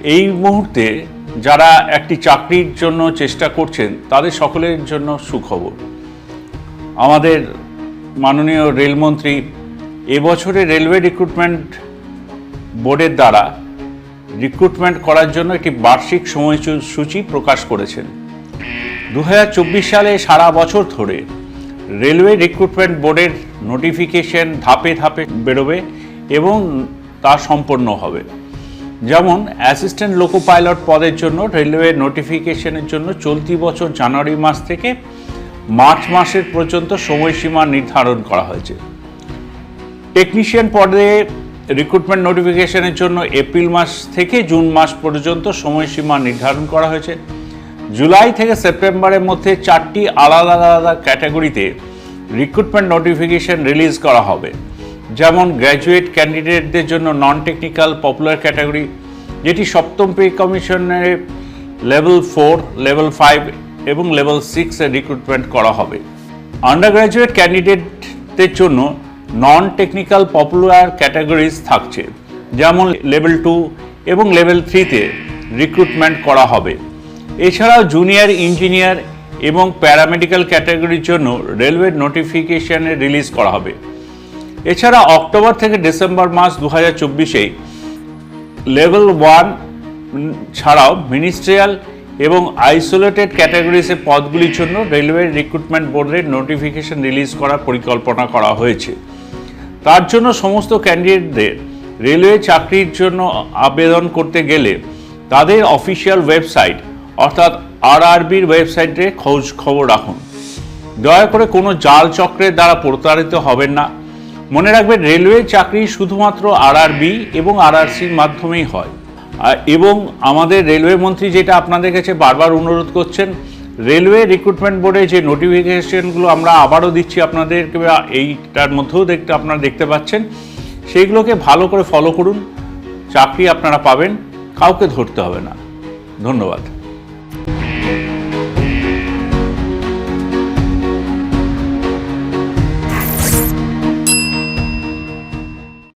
এই মুহূর্তে যারা একটি চাকরির জন্য চেষ্টা করছেন তাদের সকলের জন্য সুখবর। আমাদের মাননীয় রেলমন্ত্রী এবছরে রেলওয়ে রিক্রুটমেন্ট বোর্ডের দ্বারা রিক্রুটমেন্ট করার জন্য একটি বার্ষিক সময়সূচি প্রকাশ করেছেন। 2024 সালে সারা বছর ধরে রেলওয়ে রিক্রুটমেন্ট বোর্ডের নোটিফিকেশন ধাপে ধাপে বেরোবে এবং তা সম্পন্ন হবে। যেমন অ্যাসিস্ট্যান্ট লোকো পাইলট পদের জন্য রেলওয়ে নোটিফিকেশনের জন্য চলতি বছর জানুয়ারি মাস থেকে মার্চ মাসের পর্যন্ত সময়সীমা নির্ধারণ করা হয়েছে। টেকনিশিয়ান পদে রিক্রুটমেন্ট নোটিফিকেশনের জন্য এপ্রিল মাস থেকে জুন মাস পর্যন্ত সময়সীমা নির্ধারণ করা হয়েছে। জুলাই থেকে সেপ্টেম্বরের মধ্যে 4টি আলাদা আলাদা ক্যাটাগরিতে রিক্রুটমেন্ট নোটিফিকেশন রিলিজ করা হবে। যেমন গ্র্যাজুয়েট ক্যান্ডিডেটদের জন্য নন টেকনিক্যাল পপুলার ক্যাটাগরি, যেটি সপ্তম পে কমিশনের লেভেল 4, লেভেল 5 এবং লেভেল 6 এ রিক্রুটমেন্ট করা হবে। আন্ডার গ্র্যাজুয়েট ক্যান্ডিডেটদের জন্য নন টেকনিক্যাল পপুলার ক্যাটাগরিজ থাকছে, যেমন লেভেল 2 এবং লেভেল 3-তে রিক্রুটমেন্ট করা হবে। এছাড়াও জুনিয়র ইঞ্জিনিয়ার এবং প্যারামেডিক্যাল ক্যাটাগরির জন্য রেলওয়ে নোটিফিকেশনে রিলিজ করা হবে। এছাড়া অক্টোবর থেকে ডিসেম্বর মাস 2024-এ লেভেল 1 ছাড়াও মিনিস্ট্রিয়াল এবং আইসোলেটেড ক্যাটাগরিজের পদগুলির জন্য রেলওয়ে রিক্রুটমেন্ট বোর্ডের নোটিফিকেশন রিলিজ করার পরিকল্পনা করা হয়েছে। তার জন্য সমস্ত ক্যান্ডিডেটদের রেলওয়ে চাকরির জন্য আবেদন করতে গেলে তাদের অফিসিয়াল ওয়েবসাইট অর্থাৎ আরআরবির ওয়েবসাইটে খোঁজ খবর রাখুন। দয়া করে কোনো জাল চক্রের দ্বারা প্রতারিত হবেন না। মনে রাখবেন, রেলওয়ে চাকরি শুধুমাত্র আরআরবি এবং আরআরসির মাধ্যমেই হয়। এবং আমাদের রেলওয়ে মন্ত্রী যেটা আপনাদের কাছে বারবার অনুরোধ করছেন, রেলওয়ে রিক্রুটমেন্ট বোর্ডে যে নোটিফিকেশনগুলো আমরা আবারও দিচ্ছি আপনাদেরকে, এইটার মধ্যেও আপনারা দেখতে পাচ্ছেন, সেইগুলোকে ভালো করে ফলো করুন। চাকরি আপনারা পাবেন, কাউকে ধরতে হবে না। ধন্যবাদ।